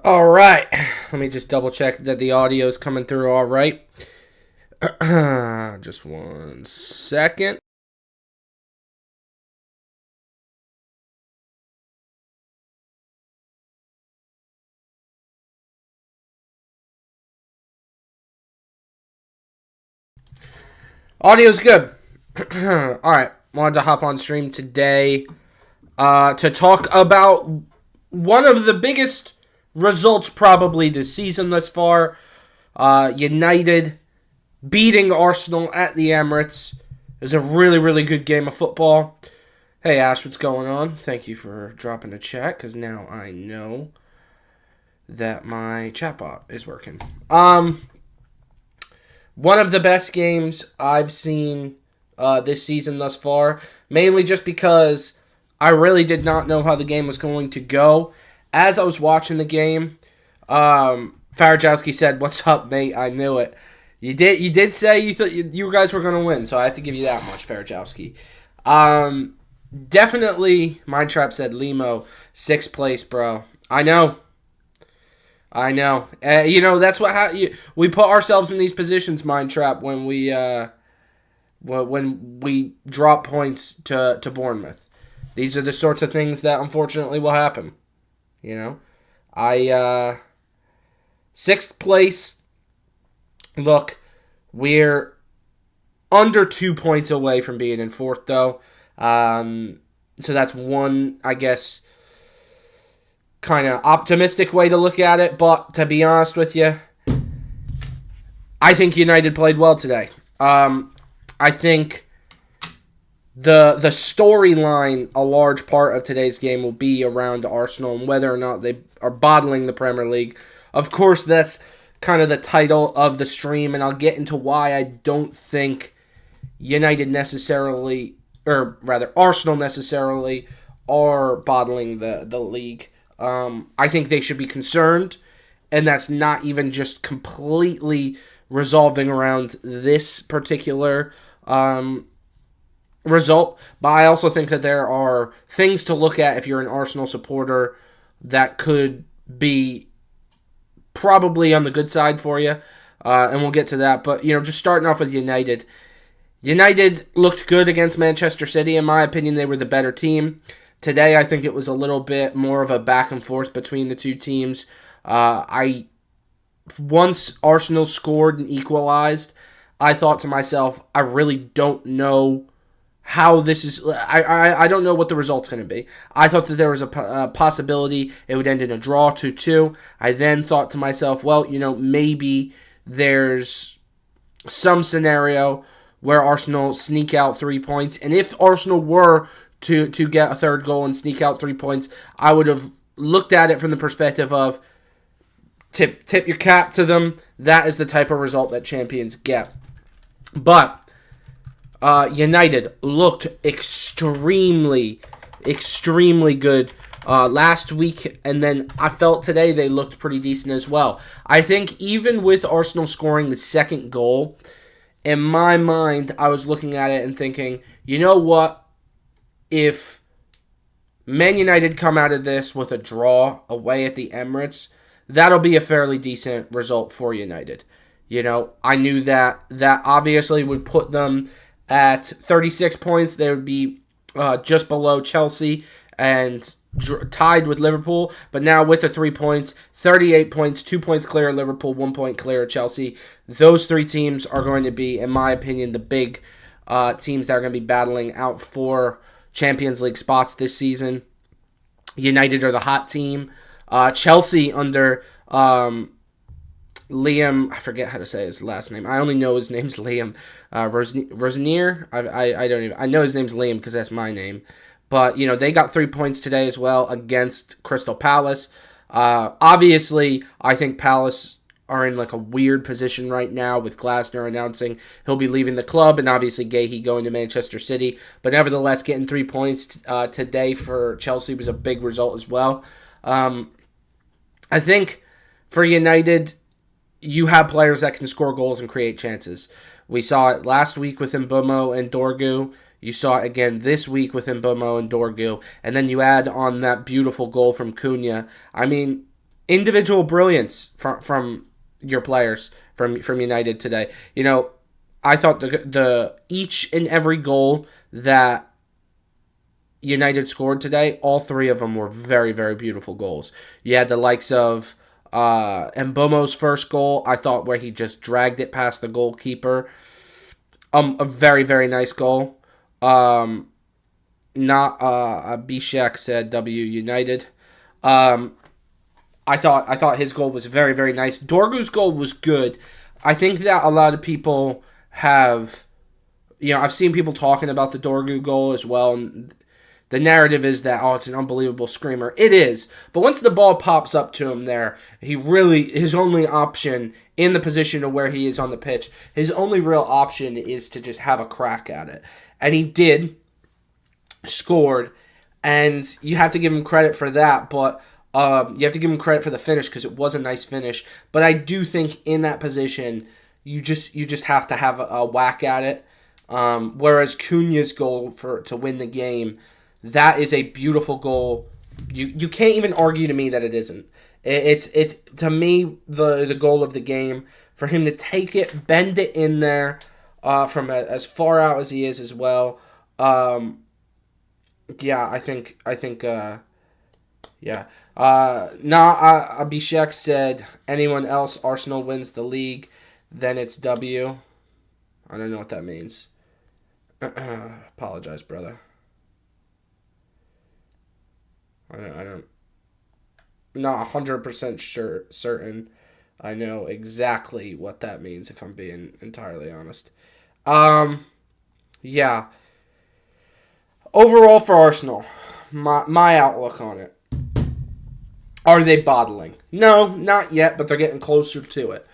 All right. Let me just double check that the audio is coming through all right. Just 1 second. Audio's good. All right. Wanted to hop on stream today to talk about one of the biggest results probably this season thus far. United beating Arsenal at the Emirates. It was a really, really good game of football. Hey, Ash, what's going on? Thank you for dropping a chat, because now I know that my chatbot is working. One of the best games I've seen this season thus far, mainly just because I really did not know how the game was going to go. As I was watching the game, Farajowski said, "What's up, mate? I knew it." You did say you thought you guys were going to win, so I have to give you that much, Farajowski. Definitely, Mindtrap said Limo, 6th place, bro. I know. That's we put ourselves in these positions, Mindtrap, when we drop points to Bournemouth. These are the sorts of things that unfortunately will happen. I 6th place. Look, we're under 2 points away from being in 4th, though. So that's one, I guess, kind of optimistic way to look at it. But to be honest with you, I think United played well today. I think the storyline, a large part of today's game will be around Arsenal and whether or not they are bottling the Premier League. Of course, that's kind of the title of the stream, and I'll get into why I don't think United necessarily, or rather Arsenal necessarily, are bottling the league. I think they should be concerned, and that's not even just completely resolving around this particular result, but I also think that there are things to look at if you're an Arsenal supporter that could be probably on the good side for you, and we'll get to that. But, just starting off with United. United looked good against Manchester City. In my opinion, they were the better team. Today, I think it was a little bit more of a back and forth between the two teams. Once Arsenal scored and equalized, I thought to myself, I really don't know how this is. I don't know what the result's going to be. I thought that there was a possibility it would end in a draw 2-2. I then thought to myself, well, maybe there's some scenario where Arsenal sneak out 3 points. And if Arsenal were to get a third goal and sneak out 3 points, I would have looked at it from the perspective of tip your cap to them. That is the type of result that champions get. But United looked extremely, extremely good last week, and then I felt today they looked pretty decent as well. I think even with Arsenal scoring the second goal, in my mind, I was looking at it and thinking, you know what? If Man United come out of this with a draw away at the Emirates, that'll be a fairly decent result for United. I knew that obviously would put them at 36 points. They would be just below Chelsea and tied with Liverpool. But now with the 3 points, 38 points, 2 points clear of Liverpool, 1 point clear of Chelsea. Those three teams are going to be, in my opinion, the big teams that are going to be battling out for Champions League spots this season. United are the hot team. Chelsea under Liam, I forget how to say his last name. I only know his name's Liam Rosenier. I know his name's Liam because that's my name. But, they got 3 points today as well against Crystal Palace. Obviously, I think Palace are in a weird position right now with Glasner announcing he'll be leaving the club and obviously Gahey going to Manchester City. But nevertheless, getting 3 points today for Chelsea was a big result as well. I think for United, you have players that can score goals and create chances. We saw it last week with Mbeumo and Dorgu. You saw it again this week with Mbeumo and Dorgu. And then you add on that beautiful goal from Cunha. I mean, individual brilliance from your players from United today. I thought the each and every goal that United scored today, all three of them were very, very beautiful goals. You had the likes of Mbomo's first goal, I thought, where he just dragged it past the goalkeeper. A very, very nice goal. Not Bishak said W United. I thought his goal was very, very nice. Dorgu's goal was good. I think that a lot of people have, I've seen people talking about the Dorgu goal as well, and the narrative is that, it's an unbelievable screamer. It is. But once the ball pops up to him there, his only option in the position of where he is on the pitch, his only real option is to just have a crack at it. And he did, scored, and you have to give him credit for that, but you have to give him credit for the finish because it was a nice finish. But I do think in that position, you just have to have a whack at it. Whereas Cunha's goal to win the game, that is a beautiful goal. You can't even argue to me that it isn't. It's to me the goal of the game, for him to take it, bend it in there from as far out as he is as well. Yeah, I think yeah. Abhishek said, anyone else, Arsenal wins the league, then it's W. I don't know what that means. Apologize, brother. I'm not 100% certain I know exactly what that means, if I'm being entirely honest. Yeah. Overall for Arsenal, my outlook on it. Are they bottling? No, not yet, but they're getting closer to it.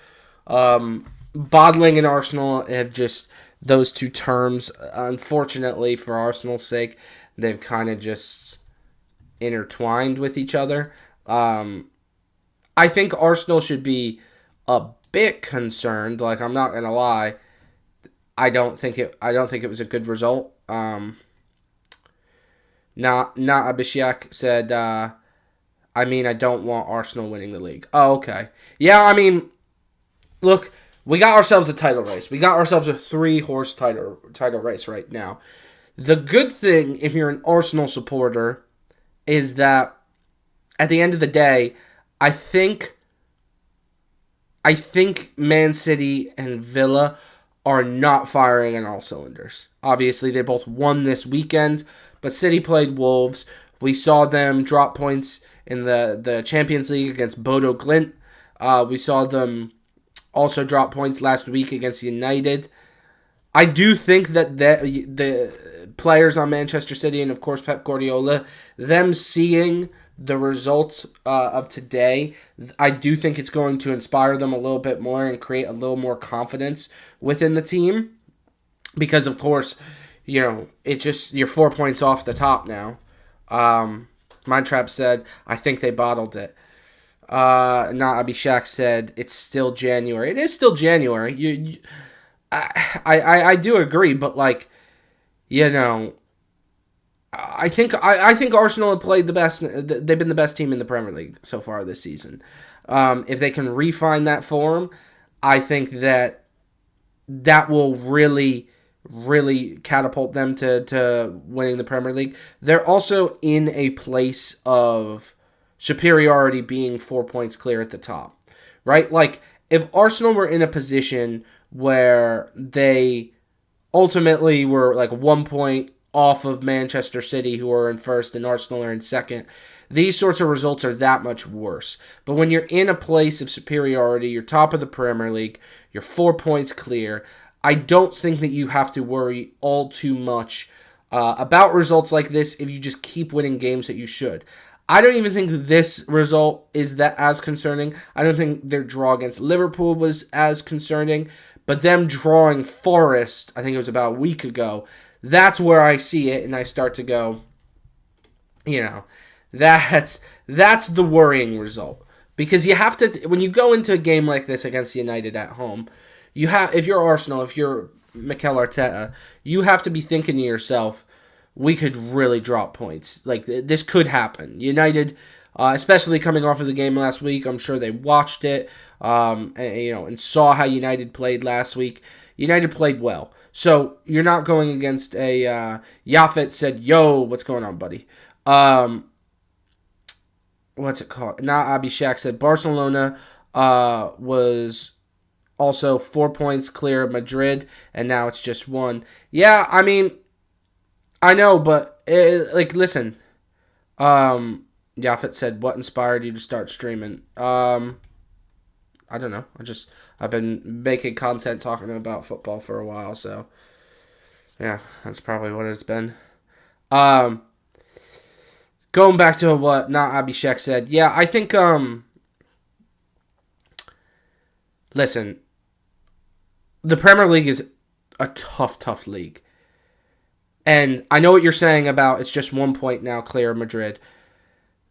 Bottling and Arsenal have just, those two terms, unfortunately for Arsenal's sake, they've kind of just intertwined with each other. I think Arsenal should be a bit concerned. Like, I'm not gonna lie, I don't think it was a good result. Not Abhishek said, I don't want Arsenal winning the league. Oh, okay. Yeah, look, we got ourselves a title race. We got ourselves a 3-horse title race right now. The good thing, if you're an Arsenal supporter, is that at the end of the day, I think Man City and Villa are not firing on all cylinders. Obviously, they both won this weekend, but City played Wolves. We saw them drop points in the Champions League against Bodo Glimt. We saw them also drop points last week against United. I do think that the players on Manchester City and, of course, Pep Guardiola, them seeing the results of today, I do think it's going to inspire them a little bit more and create a little more confidence within the team. Because, of course, it's just, you're 4 points off the top now. Mindtrap said, I think they bottled it. Not Abhishek said, it's still January. It is still January. I do agree, but I think Arsenal have played the best. They've been the best team in the Premier League so far this season. If they can refine that form, I think that will really, really catapult them to winning the Premier League. They're also in a place of superiority, being 4 points clear at the top, right? Like, if Arsenal were in a position where they ultimately were 1 point off of Manchester City, who are in first, and Arsenal are in second, these sorts of results are that much worse. But when you're in a place of superiority, you're top of the Premier League, you're 4 points clear, I don't think that you have to worry all too much about results like this if you just keep winning games that you should. I don't even think this result is that as concerning. I don't think their draw against Liverpool was as concerning. But them drawing Forest, I think it was about a week ago, that's where I see it, and I start to go, that's the worrying result. Because you have to, when you go into a game like this against United at home, if you're Arsenal, if you're Mikel Arteta, you have to be thinking to yourself, we could really drop points. Like, this could happen. United especially coming off of the game last week. I'm sure they watched it, and saw how United played last week. United played well. So you're not going against a Yafet said, "Yo, what's going on, buddy?" What's it called? Not Abhishek said Barcelona was also 4 points clear of Madrid, and now it's just one. Yeah, I mean, I know, but listen. Yafet said, "What inspired you to start streaming?" I don't know. I've been making content talking about football for a while, so yeah, that's probably what it's been. Going back to what not Abhishek said, yeah, I think listen, the Premier League is a tough league. And I know what you're saying about it's just 1 point now clear of Madrid.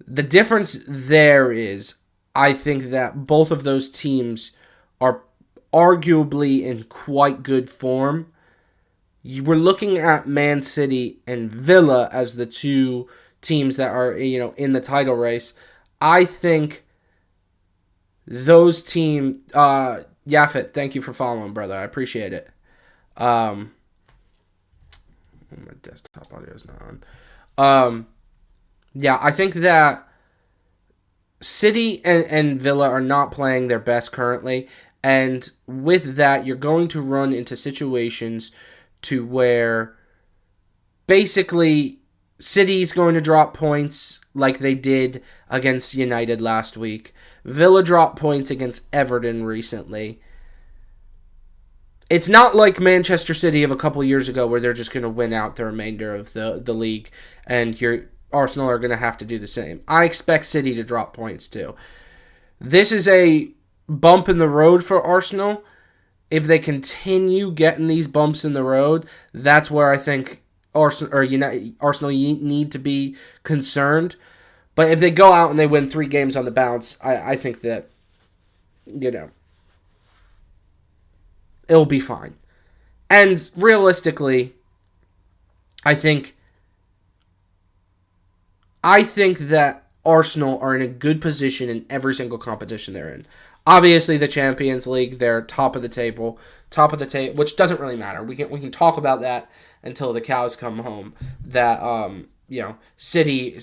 The difference there is I think that both of those teams are arguably in quite good form. You were looking at Man City and Villa as the two teams that are, in the title race. I think those teams, Yafet, thank you for following, brother. I appreciate it. My desktop audio is not on. Yeah, I think that City and Villa are not playing their best currently, and with that, you're going to run into situations to where basically City's going to drop points like they did against United last week. Villa dropped points against Everton recently. It's not like Manchester City of a couple years ago where they're just going to win out the remainder of the league, and Arsenal are going to have to do the same. I expect City to drop points too. This is a bump in the road for Arsenal. If they continue getting these bumps in the road, that's where I think Arsenal need to be concerned. But if they go out and they win 3 games on the bounce, I think that, it'll be fine. And realistically, I think that Arsenal are in a good position in every single competition they're in. Obviously, the Champions League, they're top of the table, which doesn't really matter. We can talk about that until the cows come home. That City,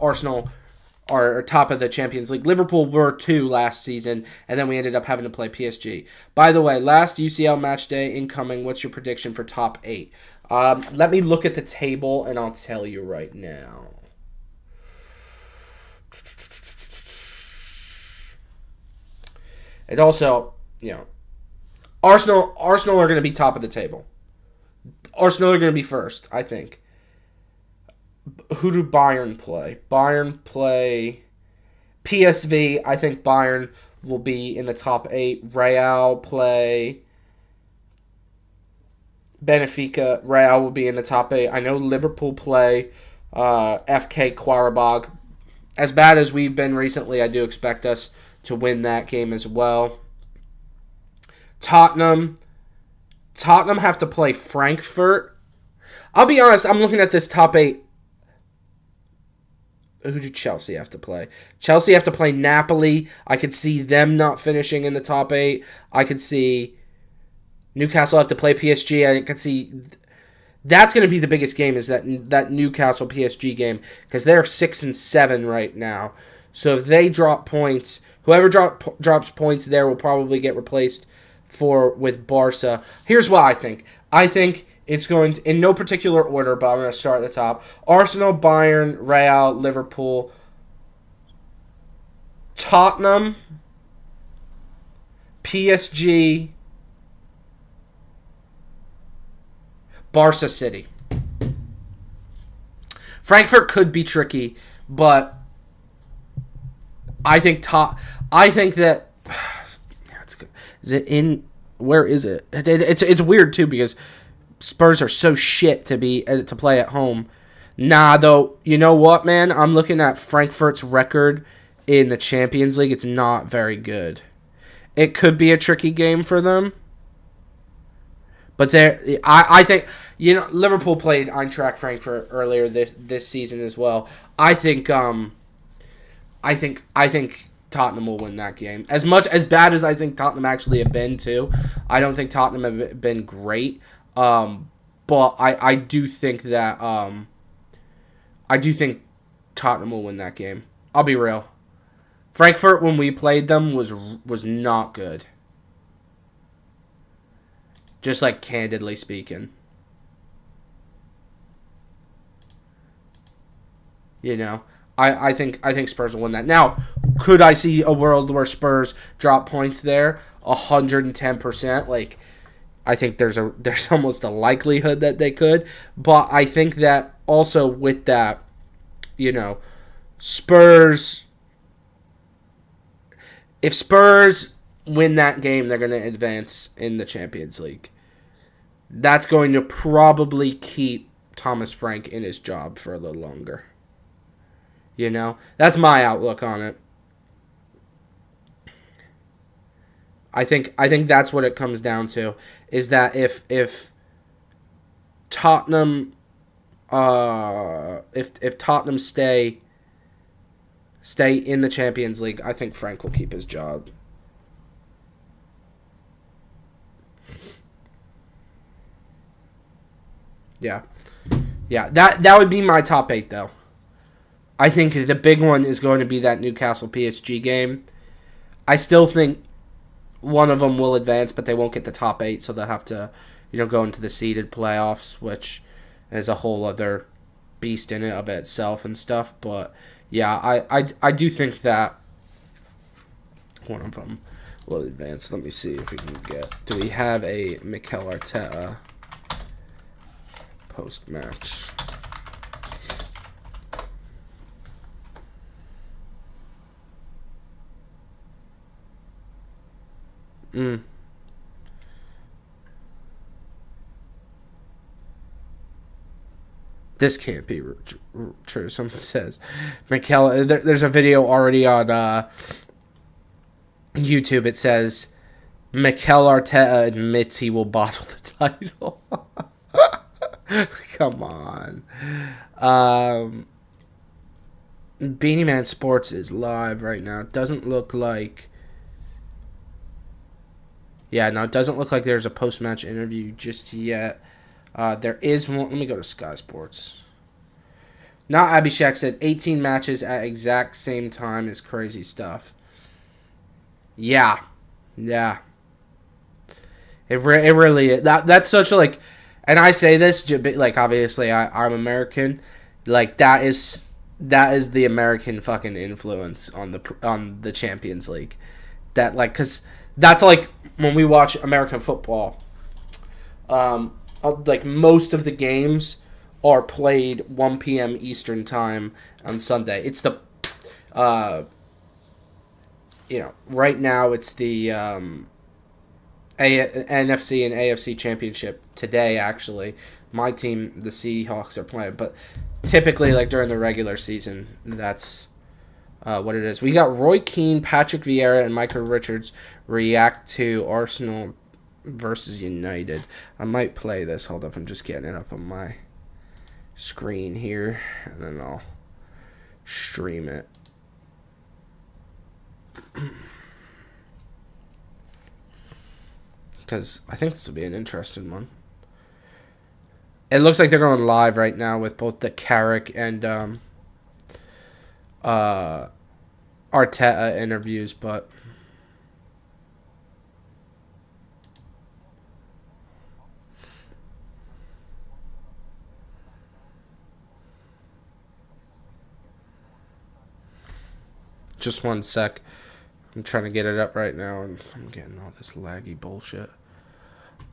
Arsenal are top of the Champions League. Liverpool were 2 last season, and then we ended up having to play PSG. By the way, last UCL match day incoming. What's your prediction for top 8? Let me look at the table, and I'll tell you right now. And also, Arsenal are going to be top of the table. Arsenal are going to be first, I think. Who do Bayern play? Bayern play PSV. I think Bayern will be in the top 8. Real play Benfica. Real will be in the top 8. I know Liverpool play FK Qarabağ. As bad as we've been recently, I do expect us to win that game as well. Tottenham have to play Frankfurt. I'll be honest, I'm looking at this top 8. Who do Chelsea have to play? Chelsea have to play Napoli. I could see them not finishing in the top 8. I could see Newcastle have to play PSG. I could see that's going to be the biggest game, is that Newcastle PSG game, because they're 6 and 7 right now. So if they drop points, whoever drops points there will probably get replaced with Barca. Here's what I think. I think it's going to, in no particular order, but I'm going to start at the top. Arsenal, Bayern, Real, Liverpool, Tottenham, PSG, Barca, City. Frankfurt could be tricky, but I think that it's good. Is it in? Where is it? It's weird too, because Spurs are so shit to play at home. Nah, though, you know what, man? I'm looking at Frankfurt's record in the Champions League. It's not very good. It could be a tricky game for them. But I think, Liverpool played Eintracht Frankfurt earlier this season as well. I think I think Tottenham will win that game. As bad as I think Tottenham actually have been too, I don't think Tottenham have been great. But I do think that I do think Tottenham will win that game. I'll be real. Frankfurt, when we played them, was not good. Just like candidly speaking. I think Spurs will win that. Now, could I see a world where Spurs drop points there? 110%. Like, I think there's almost a likelihood that they could. But I think that also with that, Spurs. If Spurs win that game, they're going to advance in the Champions League. That's going to probably keep Thomas Frank in his job for a little longer. That's my outlook on it. I think that's what it comes down to, is that if Tottenham if Tottenham stay in the Champions League, I think Frank will keep his job. Yeah. That would be my top 8 though. I think the big one is going to be that Newcastle PSG game. I still think one of them will advance, but they won't get the top 8, so they'll have to, go into the seeded playoffs, which is a whole other beast in it of itself and stuff. But yeah, I do think that one of them will advance. Let me see if we can get. Do we have a Mikel Arteta post match? This can't be true. Someone says Mikel. There's a video already on YouTube. It says Mikel Arteta admits he will bottle the title. Come on. Beanie Man Sports is live right now. It doesn't look like. Yeah, no, it doesn't look like there's a post-match interview just yet. There is one. Let me go to Sky Sports. Not Abhishek said 18 matches at exact same time is crazy stuff. Yeah. It really is. That's such a, like, and I say this, like, obviously I'm American. Like, that is the American fucking influence on the Champions League. That, like, because that's like when we watch American football. Like, most of the games are played 1 p.m. Eastern time on Sunday. It's the, right now it's the NFC and AFC championship today, actually. My team, the Seahawks, are playing. But typically, like, during the regular season, that's what it is. We got Roy Keane, Patrick Vieira, and Michael Richards react to Arsenal versus United. I might play this. Hold up, I'm just getting it up on my screen here, and then I'll stream it. Because I think this will be an interesting one. It looks like they're going live right now with both the Carrick and Arteta interviews, but just one sec. I'm trying to get it up right now, and I'm getting all this laggy bullshit.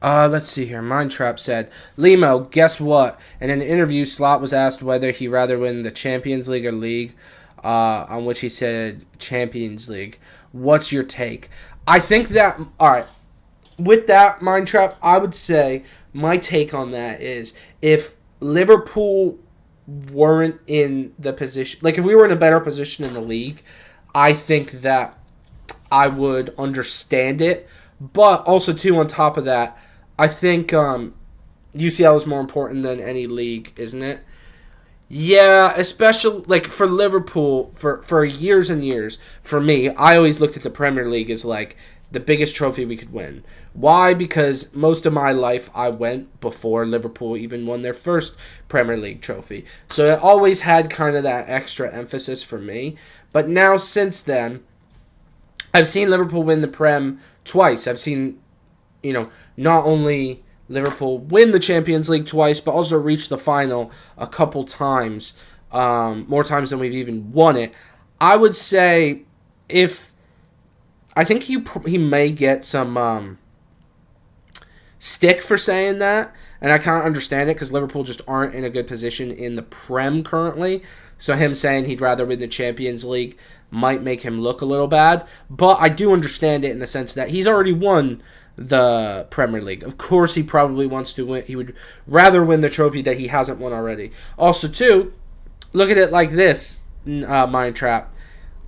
Let's see here. Mindtrap said, Limo, guess what? In an interview, Slot was asked whether he'd rather win the Champions League or League, on which he said Champions League. What's your take? I think that, alright, with that, Mindtrap, I would say my take on that is if Liverpool weren't in the position, like if we were in a better position in the league, I think that I would understand it. But also, too, on top of that, I think UCL is more important than any league, isn't it? Yeah, especially like for Liverpool for years and years. For me, I always looked at the Premier League as like the biggest trophy we could win. Why? Because most of my life I went before Liverpool even won their first Premier League trophy. So it always had kind of that extra emphasis for me. But now since then, I've seen Liverpool win the Prem twice. I've seen, not only Liverpool win the Champions League twice, but also reach the final a couple times, more times than we've even won it. I would say I think he may get some stick for saying that, and I kind of understand it because Liverpool just aren't in a good position in the Prem currently. So him saying he'd rather win the Champions League might make him look a little bad, but I do understand it in the sense that he's already won the Premier League. Of course, he probably wants to win. He would rather win the trophy that he hasn't won already. Also, too, look at it like this, Mind Trap.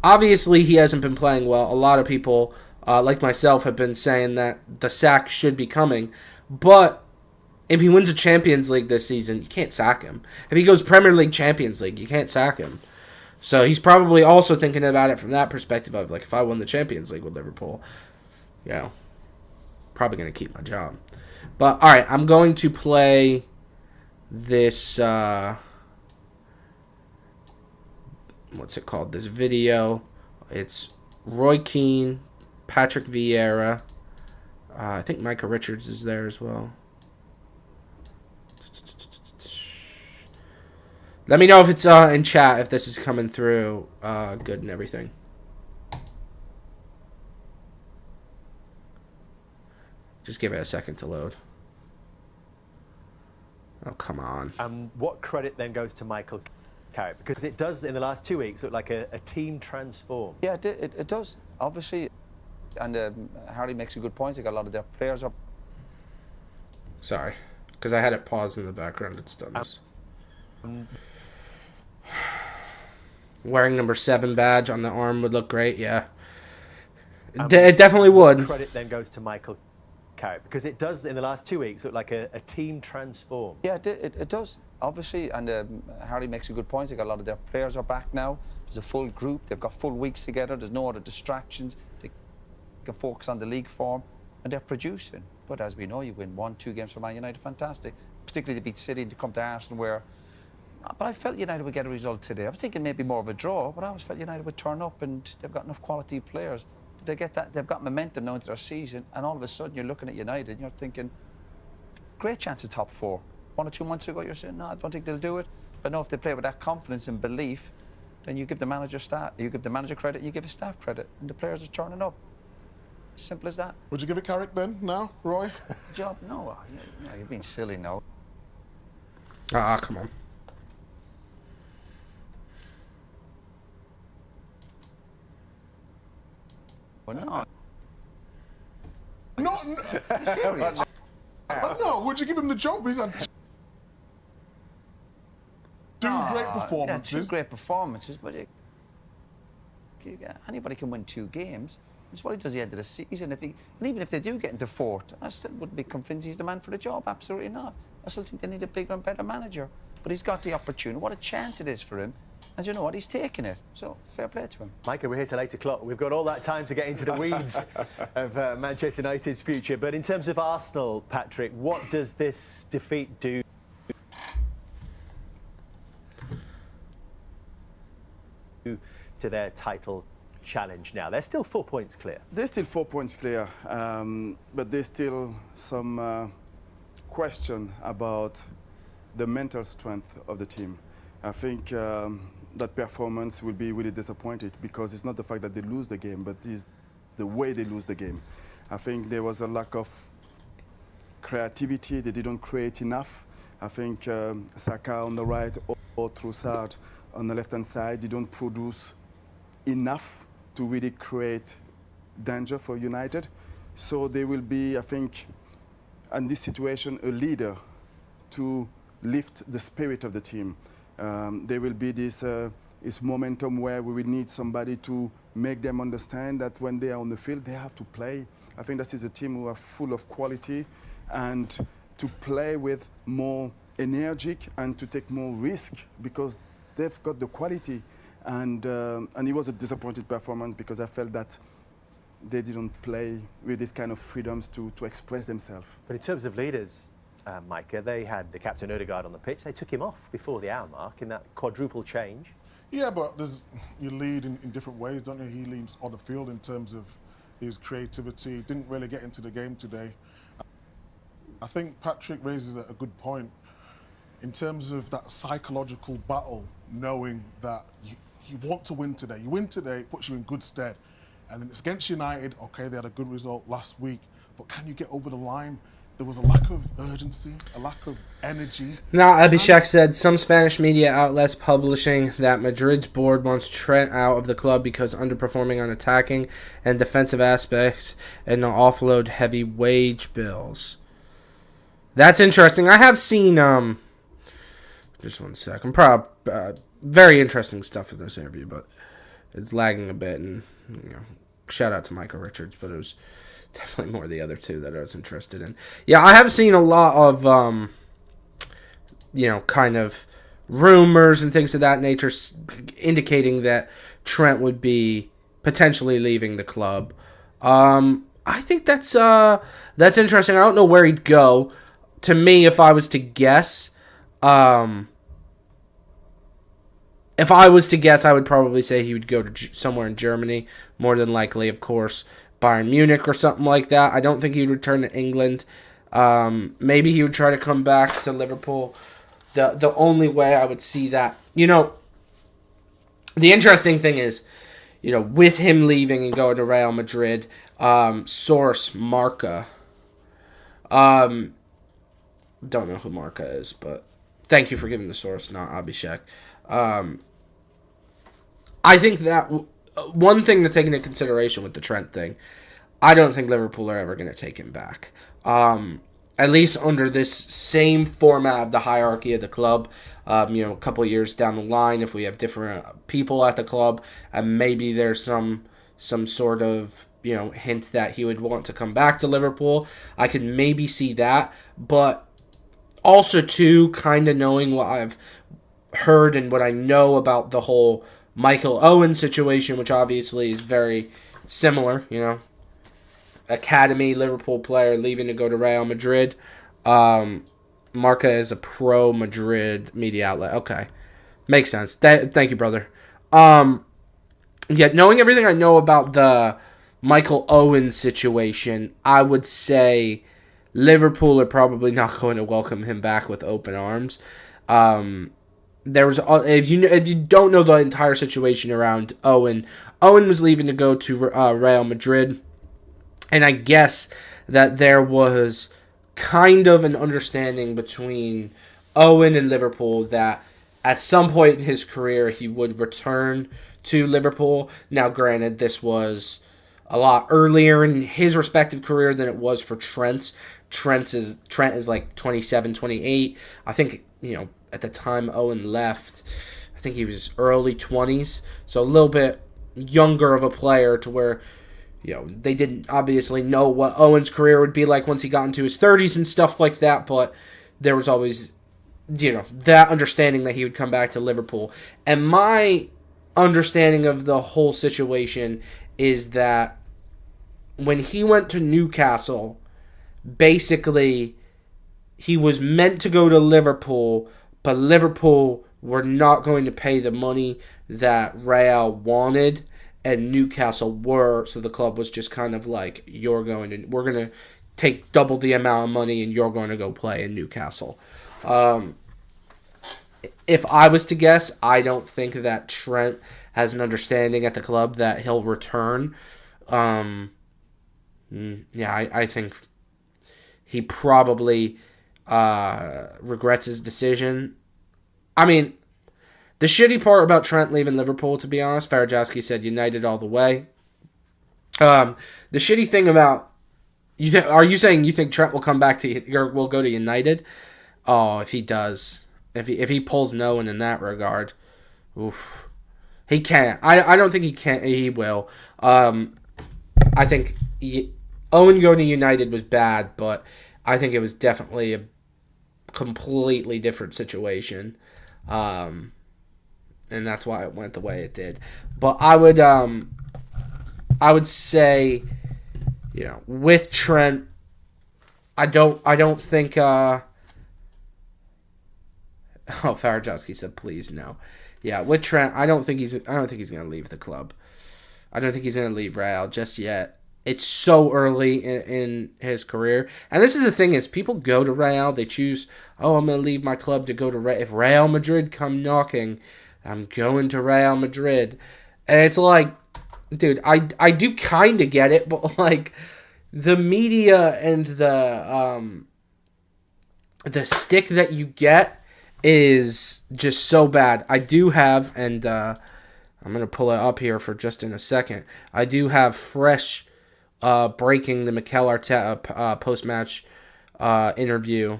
Obviously, he hasn't been playing well. A lot of people, like myself, have been saying that the sack should be coming, but if he wins a Champions League this season, you can't sack him. If he goes Premier League, Champions League, you can't sack him. So he's probably also thinking about it from that perspective of, like, if I won the Champions League with Liverpool, probably going to keep my job. But, all right, I'm going to play this, what's it called? This video. It's Roy Keane, Patrick Vieira. I think Micah Richards is there as well. Let me know if it's in chat, if this is coming through good and everything. Just give it a second to load. Oh, come on. What credit then goes to Michael Carrick? Because it does, in the last 2 weeks, look like a team transformed. Yeah, it does, obviously. And Harry makes a good point. They got a lot of their players up. Sorry, because I had it paused in the background. It's done this. Wearing number 7 badge on the arm would look great, yeah. It definitely would. What credit then goes to Michael Carrick? Because it does, in the last 2 weeks, look like a team transformed. Yeah, it does, obviously. And Harry makes a good point. They got a lot of their players are back now. There's a full group. They've got full weeks together. There's no other distractions. They can focus on the league form, and they're producing. But as we know, you win 1-2 games for Man United, fantastic. Particularly to beat City and to come to Arsenal where... But I felt United would get a result today. I was thinking maybe more of a draw, but I always felt United would turn up, and they've got enough quality players. But they get that, they've got momentum now into their season, and all of a sudden you're looking at United and you're thinking, great chance of top 4. 1 or 2 months ago you're saying, no, I don't think they'll do it. But no, if they play with that confidence and belief, then you give the manager credit, you give his staff credit, and the players are turning up. Simple as that. Would you give it Carrick then, now, Roy? Job? No, you're being silly now. Come on. Well, no. No, Serious? no, would you give him the job? He's had two great performances. Yeah, 2 great performances, but anybody can win 2 games. That's what he does at the end of the season. And even if they do get into 4th, I still wouldn't be convinced he's the man for the job. Absolutely not. I still think they need a bigger and better manager. But he's got the opportunity. What a chance it is for him. And you know what? He's taking it. So, fair play to him. Micah, we're here till 8 o'clock. We've got all that time to get into the weeds of Manchester United's future. But in terms of Arsenal, Patrick, what does this defeat do to their title challenge now? They're still 4 points clear. They're still 4 points clear, but there's still some question about the mental strength of the team. I think that performance will be really disappointed because it's not the fact that they lose the game, but it's the way they lose the game. I think there was a lack of creativity. They didn't create enough. I think Saka on the right or Trossard on the left-hand side didn't produce enough to really create danger for United. So they will be, I think, in this situation, a leader to lift the spirit of the team. There will be this momentum where we will need somebody to make them understand that when they are on the field, they have to play. I think this is a team who are full of quality, and to play with more energetic and to take more risk because they've got the quality. And it was a disappointed performance because I felt that they didn't play with this kind of freedoms to express themselves. But in terms of leaders, Micah, they had the captain Odegaard on the pitch. They took him off before the hour mark in that quadruple change. Yeah, but you lead in different ways, don't you? He leads on the field in terms of his creativity. Didn't really get into the game today. I think Patrick raises a good point in terms of that psychological battle, knowing that you want to win today. You win today, it puts you in good stead. And then it's against United. Okay, they had a good result last week, but can you get over the line? There was a lack of urgency, a lack of energy. Now, Abhishek said some Spanish media outlets publishing that Madrid's board wants Trent out of the club because underperforming on attacking and defensive aspects and to offload heavy wage bills. That's interesting. I have seen, just one second, very interesting stuff in this interview, but it's lagging a bit. And shout out to Michael Richards, but it was definitely more the other two that I was interested in. Yeah, I have seen a lot of, kind of rumors and things of that nature indicating that Trent would be potentially leaving the club. I think that's interesting. I don't know where he'd go. To me, if I was to guess, I would probably say he would go to somewhere in Germany, more than likely, of course, Bayern Munich or something like that. I don't think he would return to England. Maybe he would try to come back to Liverpool. The only way I would see that, the interesting thing is, with him leaving and going to Real Madrid, source Marca. Don't know who Marca is, but thank you for giving the source, not Abhishek. I think that one thing to take into consideration with the Trent thing, I don't think Liverpool are ever going to take him back. At least under this same format of the hierarchy of the club. A couple of years down the line, if we have different people at the club, and maybe there's some sort of hint that he would want to come back to Liverpool, I could maybe see that. But also, too, kind of knowing what I've heard and what I know about the whole Michael Owen situation, which obviously is very similar, academy Liverpool player leaving to go to Real Madrid. Marca is a pro-Madrid media outlet. Okay. Makes sense. Thank you, brother. Knowing everything I know about the Michael Owen situation, I would say Liverpool are probably not going to welcome him back with open arms. There was, if you don't know the entire situation around Owen was leaving to go to Real Madrid, and I guess that there was kind of an understanding between Owen and Liverpool that at some point in his career he would return to Liverpool. Now, granted, this was a lot earlier in his respective career than it was for Trent's. Trent is like 27, 28. I think, at the time Owen left, I think he was early 20s. So a little bit younger of a player to where, they didn't obviously know what Owen's career would be like once he got into his 30s and stuff like that. But there was always, that understanding that he would come back to Liverpool. And my understanding of the whole situation is that when he went to Newcastle, basically he was meant to go to Liverpool, but Liverpool were not going to pay the money that Real wanted, and Newcastle were, so the club was just kind of like, we're going to take double the amount of money and you're going to go play in Newcastle. If I was to guess, I don't think that Trent has an understanding at the club that he'll return. I think he probably regrets his decision. I mean, the shitty part about Trent leaving Liverpool, to be honest, Farajowski said United all the way. The shitty thing about... are you saying you think Trent will come back to... or will go to United? Oh, if he does. If he pulls no one in that regard. Oof. He can't. I don't think he can. He will. I think Owen going to United was bad, but I think it was definitely a completely different situation. And that's why it went the way it did. But I would say, with Trent, I don't think Farajowski said please no. Yeah, with Trent, I don't think he's going to leave the club. I don't think he's going to leave Real just yet. It's so early in his career. And this is the thing is, people go to Real, they choose, I'm going to leave my club to go to Real. If Real Madrid come knocking, I'm going to Real Madrid. And it's like, dude, I do kind of get it, but like the media and the stick that you get is just so bad. I do have, and I'm going to pull it up here for just in a second. I do have fresh breaking the Mikel Arteta post-match interview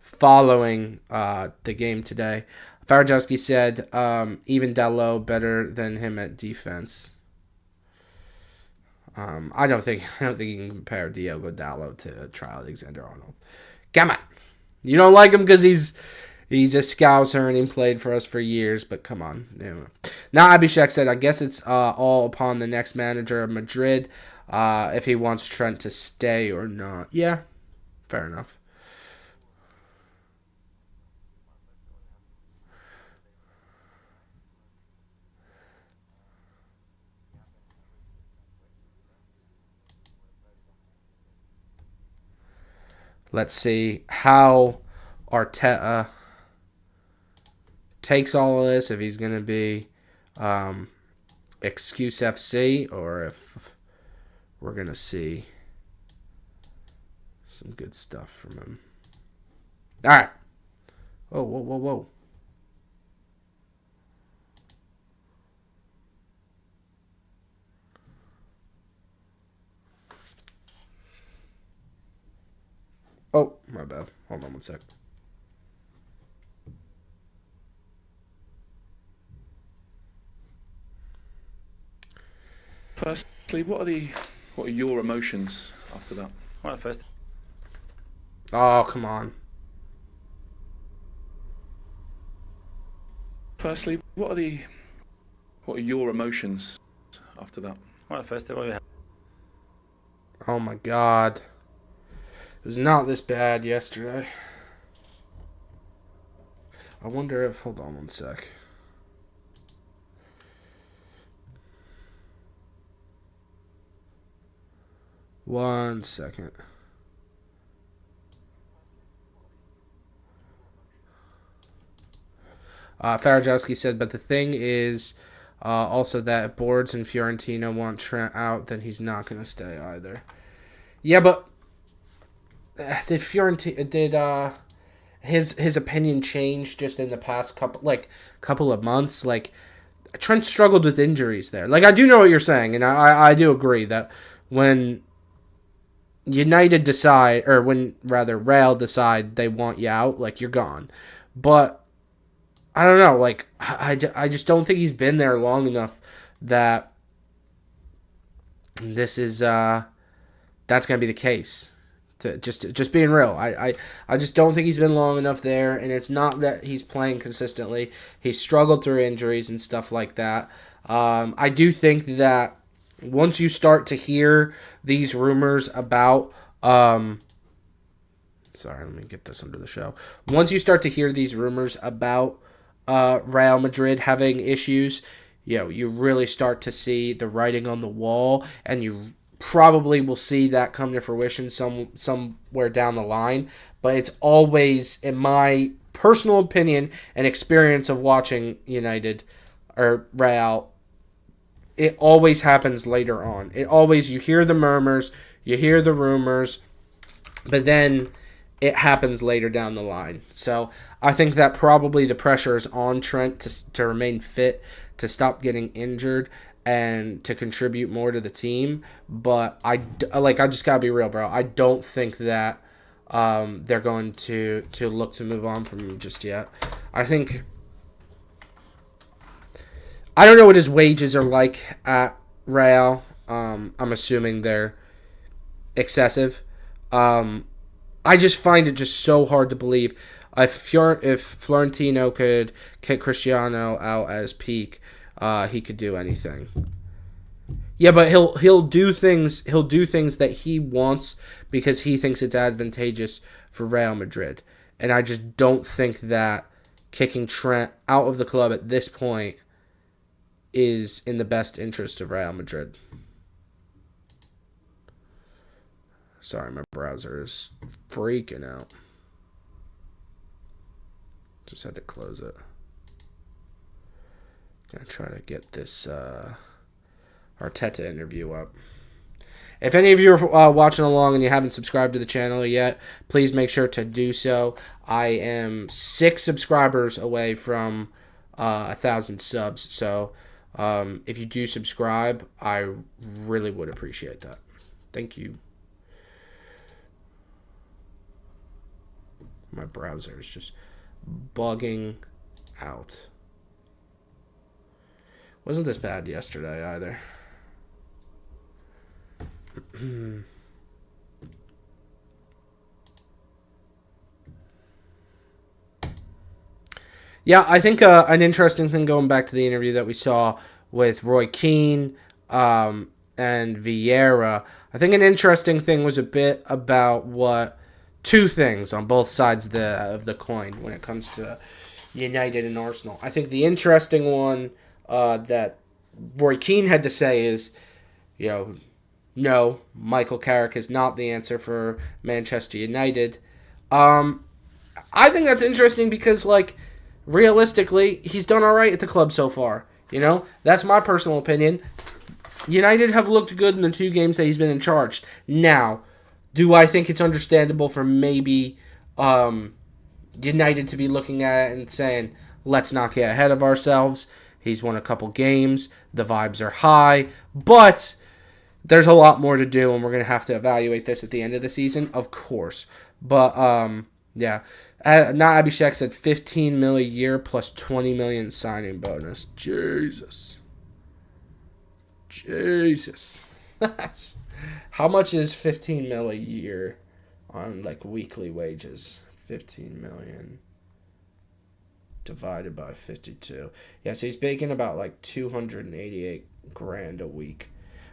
following the game today. Farajowski said, even Dalot better than him at defense. I don't think you can compare Diogo Dalot to Trent Alexander-Arnold. Come on. You don't like him because he's a Scouser and he played for us for years, but come on. Anyway. Now Abhishek said, I guess it's all upon the next manager of Madrid if he wants Trent to stay or not. Yeah, fair enough. Let's see how Arteta takes all of this, if he's going to be excuse FC or if we're going to see some good stuff from him. All right. Whoa. Oh, my bad. Hold on one sec. Firstly, what are your emotions after that? Well, first, Oh, come on. Firstly, what are your emotions after that? well, first of all, you have Oh, my God. It was not this bad yesterday. I wonder if... Hold on one sec. One second. Farajowski said, but the thing is also that if Boards and Fiorentina want Trent out, then he's not going to stay either. Yeah, but did Fiorentina his opinion change just in the past couple of months? Like, Trent struggled with injuries there. Like, I do know what you're saying, and I do agree that when United decide, or when rather Real decide they want you out, like, you're gone. But I don't know, like, I just don't think he's been there long enough that this is that's gonna be the case. To just being real, I just don't think he's been long enough there, and it's not that he's playing consistently. He's struggled through injuries and stuff like that. I do think that once you start to hear these rumors about sorry, let me get this under the show. Once you start to hear these rumors about Real Madrid having issues, you really start to see the writing on the wall, and you probably will see that come to fruition somewhere down the line. But it's always, in my personal opinion and experience of watching United or Real, it always happens later on. You hear the murmurs, you hear the rumors, but then it happens later down the line. So I think that probably the pressure is on Trent to remain fit, to stop getting injured, and to contribute more to the team. But I just gotta be real, bro. I don't think that they're going to look to move on from him just yet. I don't know what his wages are like at Real. I'm assuming they're excessive. I just find it just so hard to believe. if Florentino could kick Cristiano out as peak, he could do anything. Yeah, but he'll do things that he wants because he thinks it's advantageous for Real Madrid. And I just don't think that kicking Trent out of the club at this point is in the best interest of Real Madrid. Sorry, my browser is freaking out. Just had to close it. Gonna try to get this Arteta interview up. If any of you are watching along and you haven't subscribed to the channel yet, please make sure to do so. I am 6 subscribers away from 1,000 subs, so if you do subscribe, I really would appreciate that. Thank you. My browser is just bugging out. Wasn't this bad yesterday either. Yeah, I think an interesting thing going back to the interview that we saw with Roy Keane and Vieira, I think an interesting thing was a bit about two things on both sides of the coin when it comes to United and Arsenal. I think the interesting one that Roy Keane had to say is, no, Michael Carrick is not the answer for Manchester United. I think that's interesting because, realistically, he's done all right at the club so far. That's my personal opinion. United have looked good in the 2 games that he's been in charge. Now, do I think it's understandable for maybe United to be looking at it and saying, let's not get ahead of ourselves? He's won a couple games. The vibes are high. But there's a lot more to do, and we're going to have to evaluate this at the end of the season, of course. But, yeah. Not Abhishek said 15 mil a year plus 20 million signing bonus. Jesus. How much is 15 mil a year on weekly wages? 15 million divided by 52. Yeah, so he's making about 288 grand a week.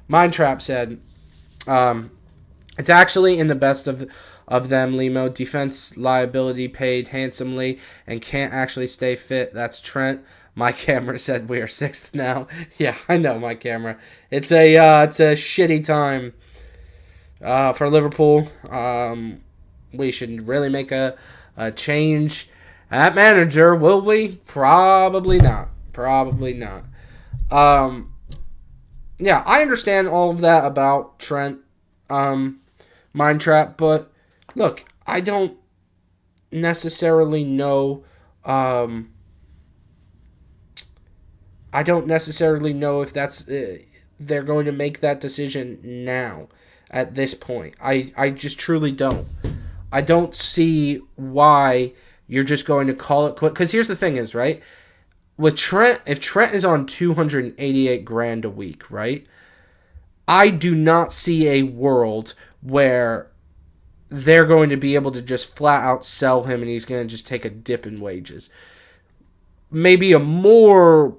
Mindtrap said, it's actually in the best of them, Limo. Defense liability paid handsomely and can't actually stay fit. That's Trent. My camera said we are 6th now. Yeah, I know, my camera. It's a shitty time for Liverpool. We should really make a change at manager, will we? Probably not. Yeah, I understand all of that about Trent, Mindtrap, but look, I don't necessarily know. I don't necessarily know if that's they're going to make that decision now at this point. I just truly don't. I don't see why you're just going to call it quit. Because here's the thing is, right? With Trent, if Trent is on 288 grand a week, right? I do not see a world where they're going to be able to just flat out sell him and he's going to just take a dip in wages. Maybe a more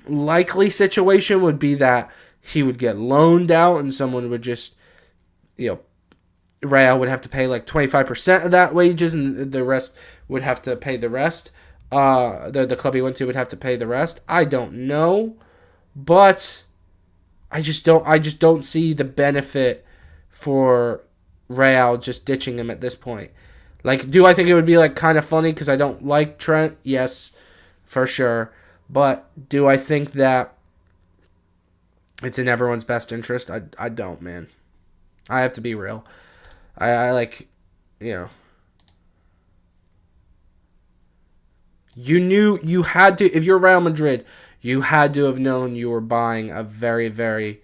likely situation would be that he would get loaned out and someone would just, Real would have to pay 25% of that wages and the rest would have to pay the rest. The club he went to would have to pay the rest. I don't know, but I just don't see the benefit for Real just ditching him at this point. Do I think it would be kind of funny because I don't like Trent? Yes, for sure. But do I think that it's in everyone's best interest? I don't, man. I have to be real. You knew you had to, if you're Real Madrid, you had to have known you were buying a very, very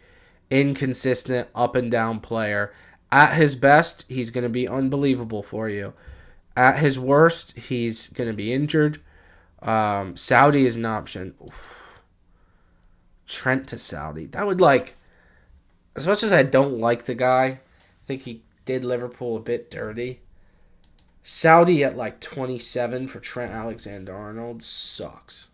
inconsistent up and down player. At his best, he's going to be unbelievable for you. At his worst, he's going to be injured. Saudi is an option. Oof. Trent to Saudi. That would as much as I don't like the guy, I think he did Liverpool a bit dirty. Saudi at like 27 for Trent Alexander-Arnold sucks.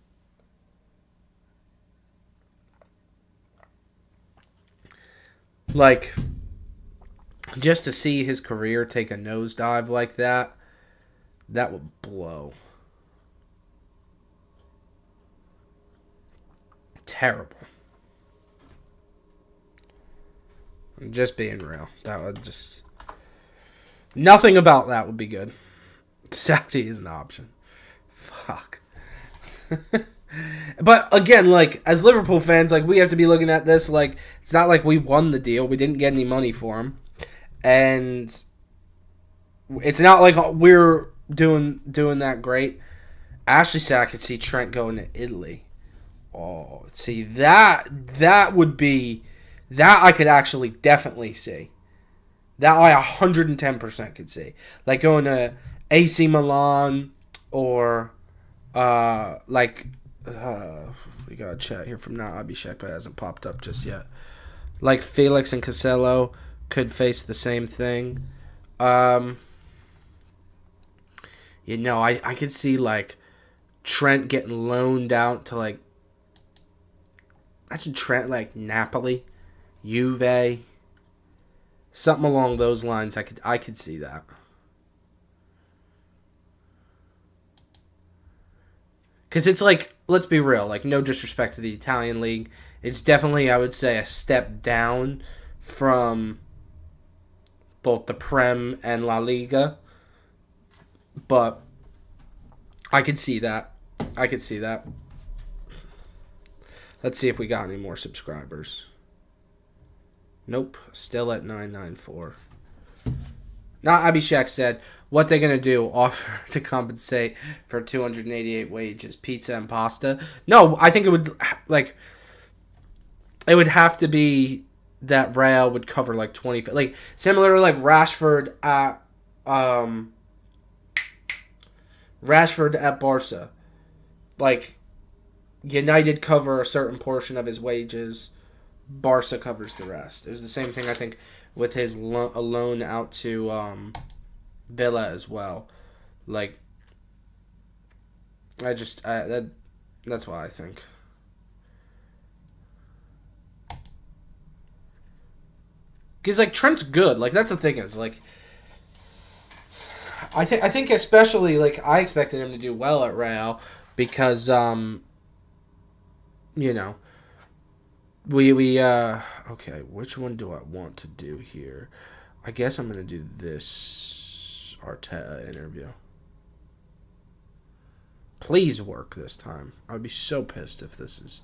Like, just to see his career take a nosedive like that would blow. Terrible. I'm just being real. That would just... Nothing about that would be good. Saudi is an option. Fuck. But again, like, as Liverpool fans, like, we have to be looking at this like, it's not like we won the deal. We didn't get any money for him. And it's not like we're doing that great. Ashley said I could see Trent going to Italy. Oh, see, that would be... That I could actually definitely see. That I 110% could see. Like going to AC Milan or we got a chat here from now. Abhishek, but it hasn't popped up just yet. Like Felix and Cancelo could face the same thing. I could see like Trent getting loaned out to like, imagine Trent like Napoli, Juve, something along those lines. I could see that. Because it's like, let's be real, like, no disrespect to the Italian league. It's definitely, I would say, a step down from both the Prem and La Liga. But I could see that. Let's see if we got any more subscribers. Nope, still at 994. Now, Abhishek said, what they going to do, offer to compensate for 288 wages, pizza and pasta? No, I think it would, like, it would have to be that Real would cover, like, 20, like, similar to, like, Rashford at Barca. Like, United cover a certain portion of his wages, Barca covers the rest. It was the same thing, I think, with his loan out to Villa as well. Like, that's what I think. Because, like, Trent's good. Like, that's the thing is, like, I think especially, like, I expected him to do well at Real because, okay, which one do I want to do here? I guess I'm going to do this Arteta interview. Please work this time. I would be so pissed if this is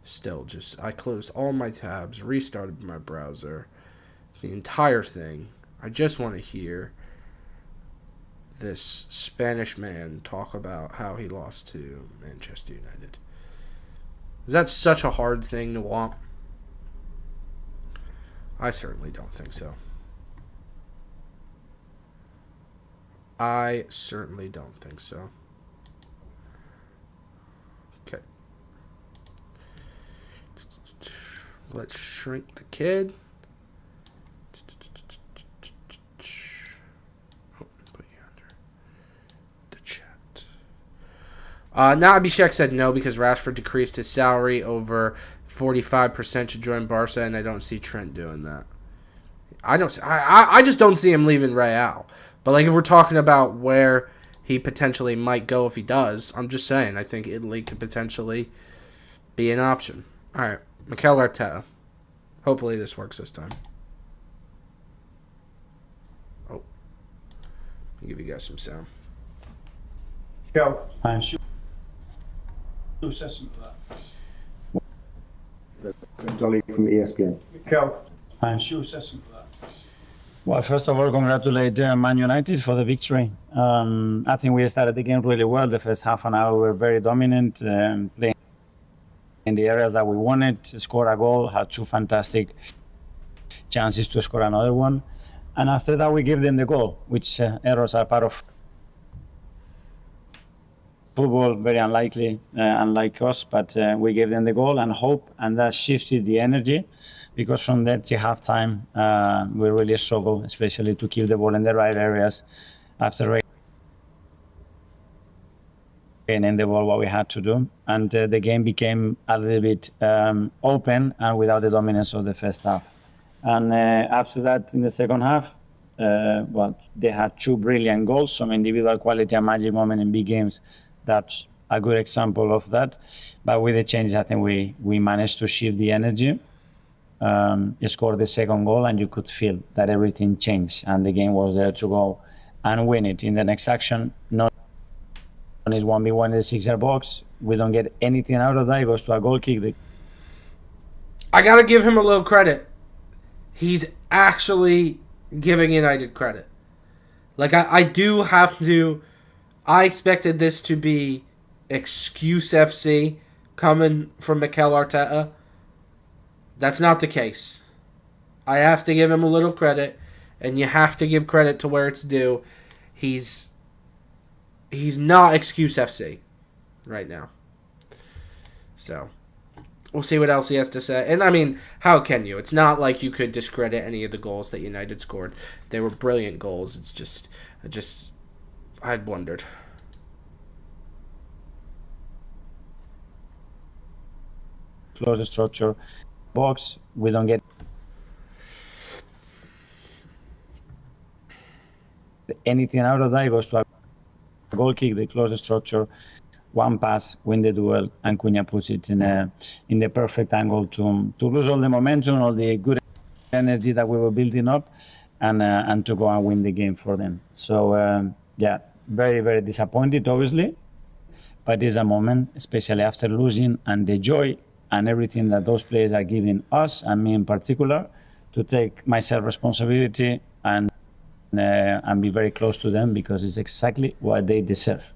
still just... I closed all my tabs, restarted my browser, the entire thing. I just want to hear this Spanish man talk about how he lost to Manchester United. Is that such a hard thing to want? I certainly don't think so. I certainly don't think so. Okay. Let's shrink the kid. Oh, put you under the chat. Now Abhishek said no because Rashford decreased his salary over 45% to join Barca, and I don't see Trent doing that. I just don't see him leaving Real. But like if we're talking about where he potentially might go if he does, I'm just saying I think Italy could potentially be an option. All right, Mikel Arteta. Hopefully this works this time. Oh, I'll give you guys some sound. I'm sure. Assessment of that. Jolly from ESPN. I'm sure assessment of that. Well, first of all, congratulate Man United for the victory. I think we started the game really well. The first half an hour we were very dominant, playing in the areas that we wanted, score a goal, had two fantastic chances to score another one. And after that, we gave them the goal, which errors are part of football, very unlikely, unlike us, but we gave them the goal and hope, and that shifted the energy. Because from there to halftime, we really struggled, especially to keep the ball in the right areas after in the ball what we had to do, and the game became a little bit open and without the dominance of the first half. And after that, in the second half, well, they had two brilliant goals, some individual quality and magic moment in big games. That's a good example of that. But with the changes, I think we managed to shift the energy, score the second goal, and you could feel that everything changed and the game was there to go and win it. In the next action, not is 1v1 in the 6-yard box. We don't get anything out of that. It goes to a goal kick. I got to give him a little credit. He's actually giving United credit. Like, I do have to... I expected this to be excuse FC coming from Mikel Arteta. That's not the case. I have to give him a little credit, and you have to give credit to where it's due. He's not excuse FC right now. So, we'll see what else he has to say. And, I mean, how can you? It's not like you could discredit any of the goals that United scored. They were brilliant goals. It's just I'd wondered. Close the structure box. We don't get anything out of that. It goes to a goal kick. They close the structure. One pass, win the duel, and Cunha puts it in the perfect angle to lose all the momentum, all the good energy that we were building up, and to go and win the game for them. So yeah, very, very disappointed, obviously, but it's a moment, especially after losing, and the joy and everything that those players are giving us, and me in particular, to take myself responsibility and be very close to them, because it's exactly what they deserve.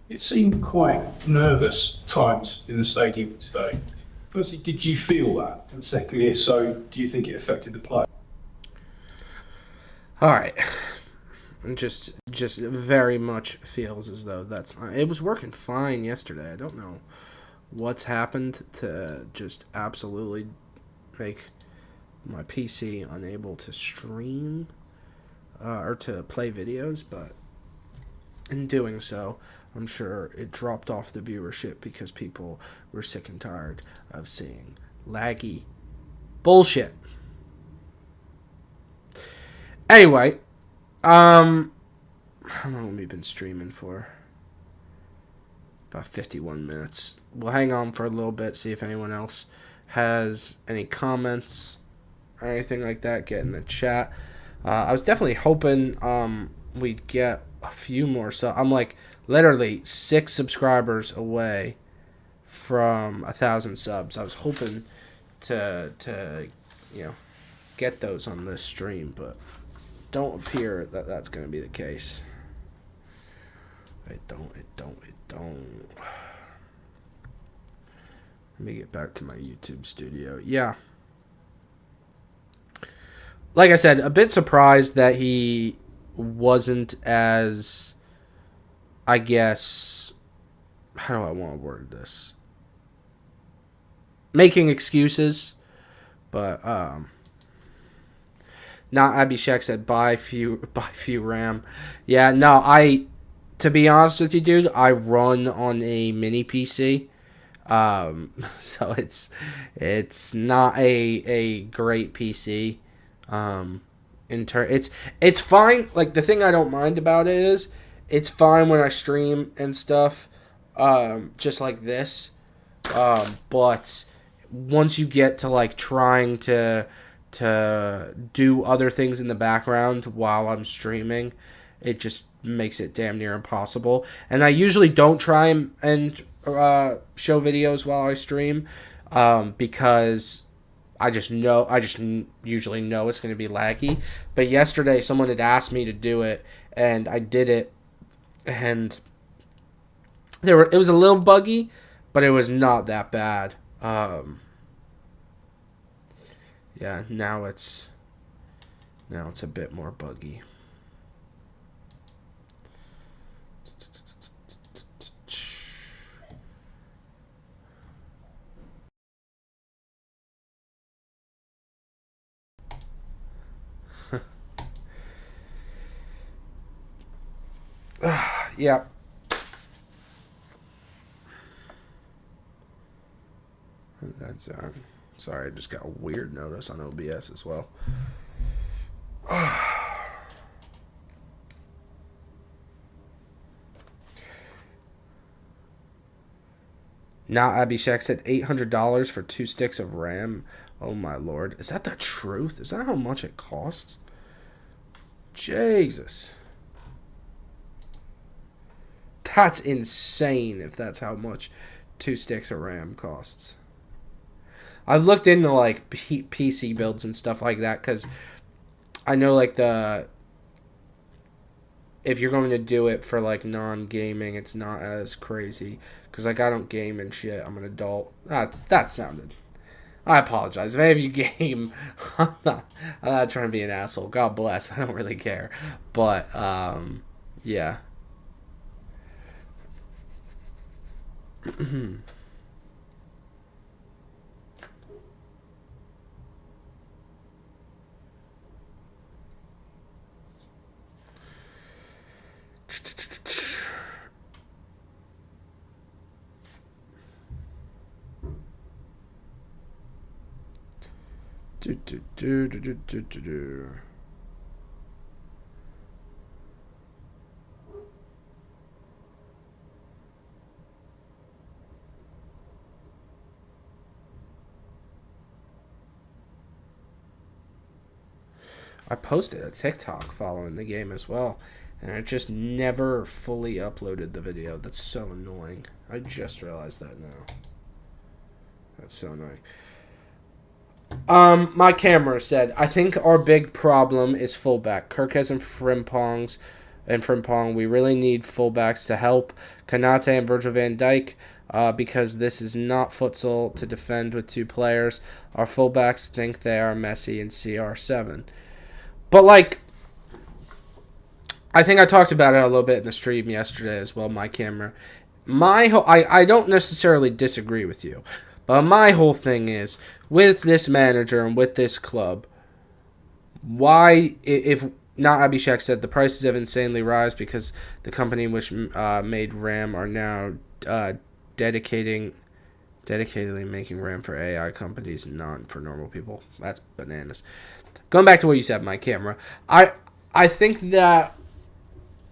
It seemed quite nervous times in the stadium today. Firstly, did you feel that? And secondly, if so, do you think it affected the play? All right. Just very much feels as though it was working fine yesterday. I don't know what's happened to just absolutely make my PC unable to stream or to play videos, but in doing so, I'm sure it dropped off the viewership because people were sick and tired of seeing laggy bullshit. Anyway, how long have we been streaming for? About 51 minutes. We'll hang on for a little bit, see if anyone else has any comments or anything like that. Get in the chat. I was definitely hoping we'd get a few more. So I'm like literally 6 subscribers away from 1,000 subs. I was hoping to get those on this stream, but don't appear that that's going to be the case. It don't. Let me get back to my YouTube studio. Yeah. Like I said, a bit surprised that he wasn't as, I guess, how do I want to word this? Making excuses, but not Abhishek said buy few RAM. Yeah, no, to be honest with you, dude, I run on a mini PC. So it's not a great PC. It's fine. Like, the thing I don't mind about it is it's fine when I stream and stuff, just like this. But once you get to like trying to do other things in the background while I'm streaming, it just makes it damn near impossible. And I usually don't try and show videos while I stream, because I just usually know it's going to be laggy. But yesterday someone had asked me to do it, and I did it, and it was a little buggy, but it was not that bad. Yeah, now it's a bit more buggy. Yeah. Sorry, I just got a weird notice on OBS as well. Now Abhishek said $800 for 2 sticks of RAM. Oh my lord. Is that the truth? Is that how much it costs? Jesus. That's insane if that's how much 2 sticks of RAM costs. I've looked into like PC builds and stuff like that because I know like if you're going to do it for like non-gaming, it's not as crazy because like I don't game and shit. I'm an adult. That sounded. I apologize. If any of you game, I'm not trying to be an asshole. God bless. I don't really care. But yeah. I posted a TikTok following the game as well, and it just never fully uploaded the video. That's so annoying. I just realized that now. That's so annoying. My camera said, I think our big problem is fullback. Kirkes and Frimpong, we really need fullbacks to help Kanate and Virgil van Dijk because this is not futsal to defend with 2 players. Our fullbacks think they are Messi and CR7. But, like, I think I talked about it a little bit in the stream yesterday as well, my camera. I don't necessarily disagree with you. But my whole thing is, with this manager and with this club, why, if not Abhishek said, the prices have insanely rise because the company which made RAM are now dedicatedly making RAM for AI companies, not for normal people. That's bananas. Going back to what you said, my camera, I think that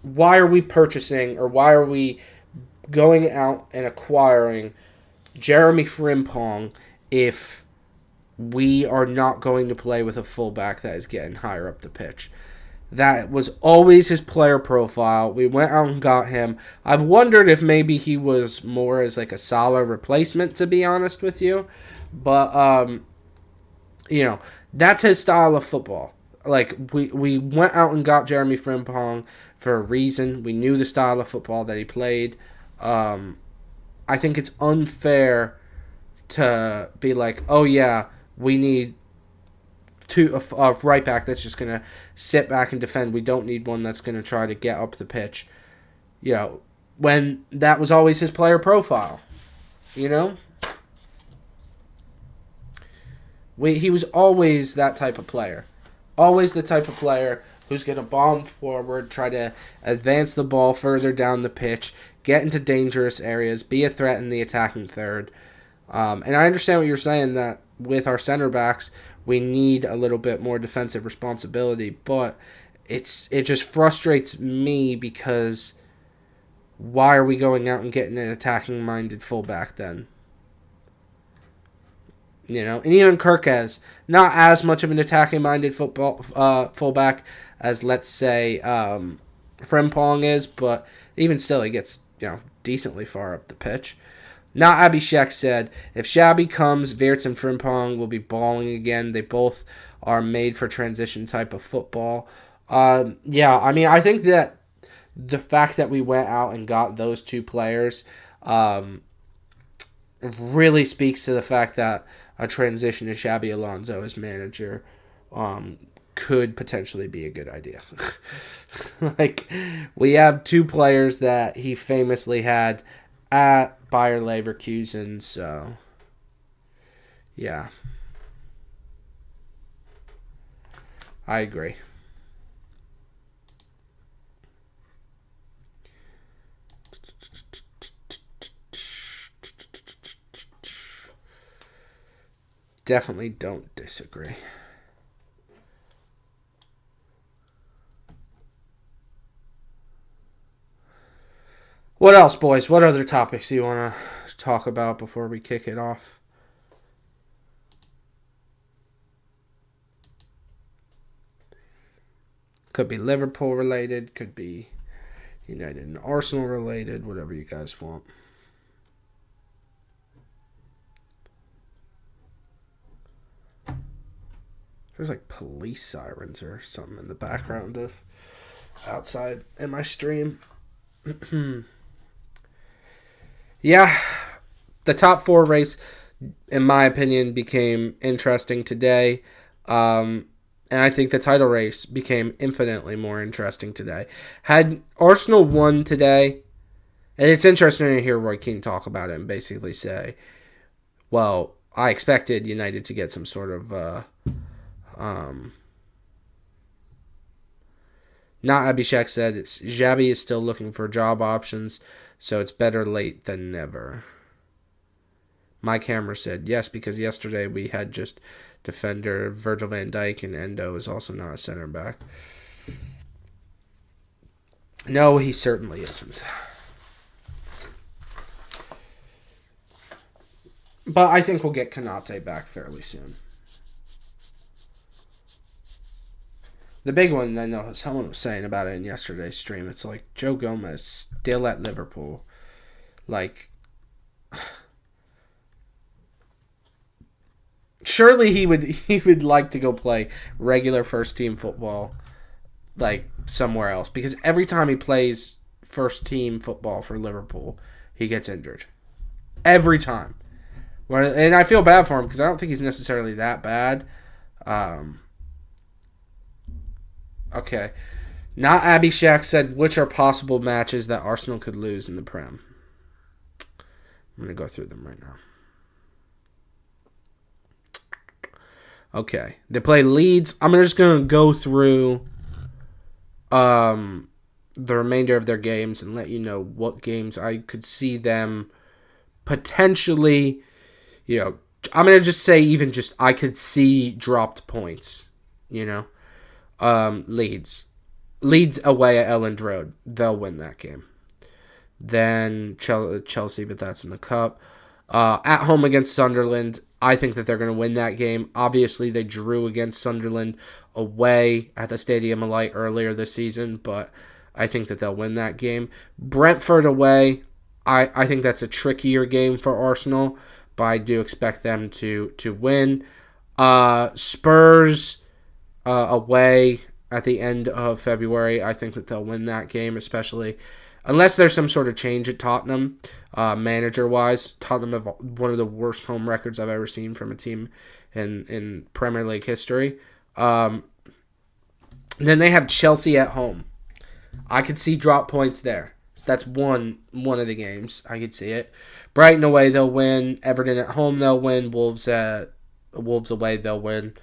why are we purchasing or why are we going out and acquiring Jeremy Frimpong if we are not going to play with a fullback that is getting higher up the pitch? That was always his player profile. We went out and got him. I've wondered if maybe he was more as like a Salah replacement, to be honest with you. But, you know, that's his style of football. Like, we went out and got Jeremy Frimpong for a reason. We knew the style of football that he played. I think it's unfair to be like, oh yeah, we need a right back that's just going to sit back and defend. We don't need one that's going to try to get up the pitch. You know, when that was always his player profile. You know? He was always that type of player. Always the type of player who's going to bomb forward, try to advance the ball further down the pitch, get into dangerous areas, be a threat in the attacking third. And I understand what you're saying, that with our center backs, we need a little bit more defensive responsibility, but it just frustrates me because why are we going out and getting an attacking-minded fullback then? You know, and even Kirkes, not as much of an attacking-minded fullback as, let's say, Frimpong is, but even still, he gets, you know, decently far up the pitch. Now Abhishek said, if Shabby comes, Wirtz and Frimpong will be balling again. They both are made for transition type of football. Yeah, I mean, I think that the fact that we went out and got those 2 players really speaks to the fact that a transition to Xabi Alonso as manager could potentially be a good idea. Like, we have 2 players that he famously had at Bayer Leverkusen, so yeah. I agree. definitely don't disagree. What else, boys? What other topics do you want to talk about before we kick it off? Could be Liverpool related, could be United and Arsenal related, whatever you guys want. There's like police sirens or something in the background of outside in my stream. Yeah, the top 4 race, in my opinion, became interesting today. And I think the title race became infinitely more interesting today. Had Arsenal won today, and it's interesting to hear Roy Keane talk about it and basically say, well, I expected United to get some sort of, not Abhishek said, Xabi is still looking for job options, so it's better late than never. My camera said yes, because yesterday we had just defender Virgil van Dijk, and Endo is also not a center back. No, he certainly isn't. But I think we'll get Konate back fairly soon. The big one, I know someone was saying about it in yesterday's stream, it's like Joe Gomez still at Liverpool. Like, surely he would like to go play regular first team football like somewhere else, because every time he plays first team football for Liverpool, he gets injured. Every time. And I feel bad for him because I don't think he's necessarily that bad. Okay. Not Abhishek said, which are possible matches that Arsenal could lose in the Prem? I'm going to go through them right now. Okay. They play Leeds. I'm just going to go through the remainder of their games and let you know what games I could see them potentially, I'm going to just say even just I could see dropped points, Leeds away at Elland Road. They'll win that game. Then Chelsea, but that's in the cup. At home against Sunderland, I think that they're going to win that game. Obviously, they drew against Sunderland away at the Stadium of Light earlier this season, but I think that they'll win that game. Brentford away, I think that's a trickier game for Arsenal, but I do expect them to win. Spurs away at the end of February, I think that they'll win that game, especially unless there's some sort of change at Tottenham, manager-wise. Tottenham have one of the worst home records I've ever seen from a team in Premier League history. Then they have Chelsea at home. I could see drop points there. So that's one of the games. I could see it. Brighton away, they'll win. Everton at home, they'll win. Wolves away, they'll win.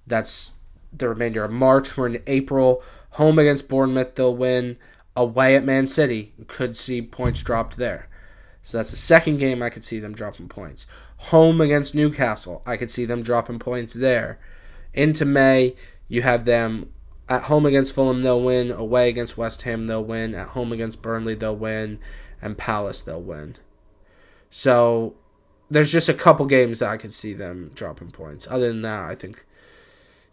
That's the remainder of March. We're in April. Home against Bournemouth, they'll win. Away at Man City, could see points dropped there. So that's the second game I could see them dropping points. Home against Newcastle, I could see them dropping points there. Into May, you have them at home against Fulham, they'll win. Away against West Ham, they'll win. At home against Burnley, they'll win. And Palace, they'll win. So there's just a couple games that I could see them dropping points. Other than that, I think,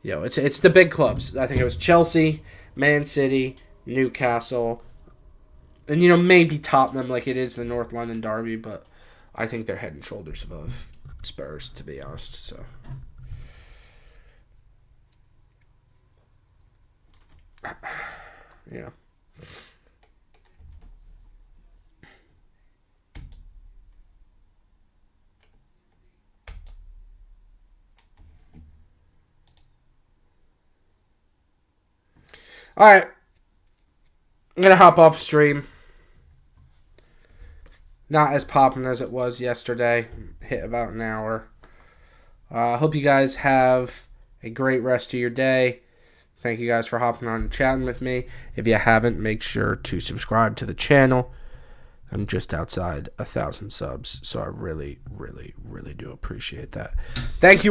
it's the big clubs. I think it was Chelsea, Man City, Newcastle, and maybe Tottenham, like it is the North London derby, but I think they're head and shoulders above Spurs, to be honest. So, yeah. All right. I'm going to hop off stream. Not as popping as it was yesterday. Hit about an hour. I hope you guys have a great rest of your day. Thank you guys for hopping on and chatting with me. If you haven't, make sure to subscribe to the channel. I'm just outside 1,000 subs, so I really, really, really do appreciate that. Thank you all.